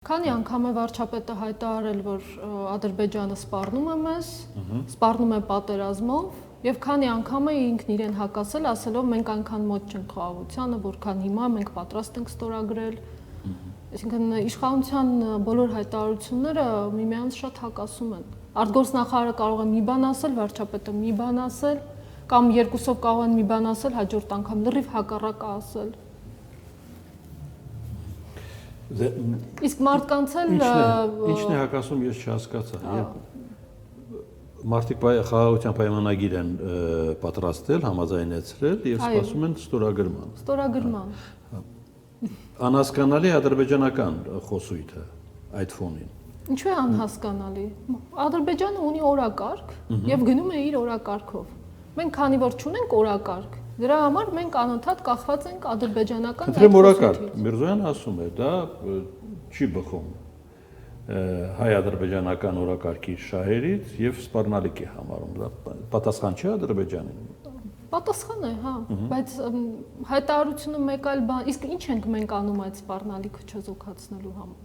Քանի անգամ է վարչապետը հայտարարել, որ Ադրբեջանը սպառնում է մեզ, սպառնում է պատերազմով, եւ քանի անգամ է ինքն իրեն հակասել, ասելով մենք այնքան մոտ չենք խաղաղությանը, որքան հիմա մենք պատրաստ ենք ստորագրել։ Այսինքն իշխանության բոլոր հայտարարությունները միմյանց շատ հակասում են։ Արտգործնախարարը կարող է մի բան ասել, վարչապետը մի բան ասել, կամ երկուսով կարող են մի բան ասել, հաջորդ անգամ լրիվ հակառակը ասել։ Իսկ մարդկանց էլ Ինչն է հակասում, ես չհասկացա։ Մարդիկ խաղաղության պայմանագիր են պատրաստել, համաձայնեցրել եւ սպասում են ստորագրման։ Ստորագրման։ Անհասկանալի ադրբեջանական խոսույթը այդ ֆոնին։ Ինչու է անհասկանալի։ Ադրբեջանը ունի օրակարգ եւ գնում է իր օրակարգով։ Մենք քանի որ չունենք օրակարգ, դրա համար մենք անընդհատ կախված ենք ադրբեջանական Խնդրեմ օրակարգ, Միրզոյանը ասում է, դա չի բխում հայ-ադրբեջանական օրակարգի շահերից եւ սպառնալիք է համարում, դա պատասխան չէ Ադրբեջանին։ Պատասխան է, հա, բայց հայտարարությունը մեկ այլ բան, իսկ ինչ ենք մենք անում այդ սպառնալիքը չզոքացնելու համար։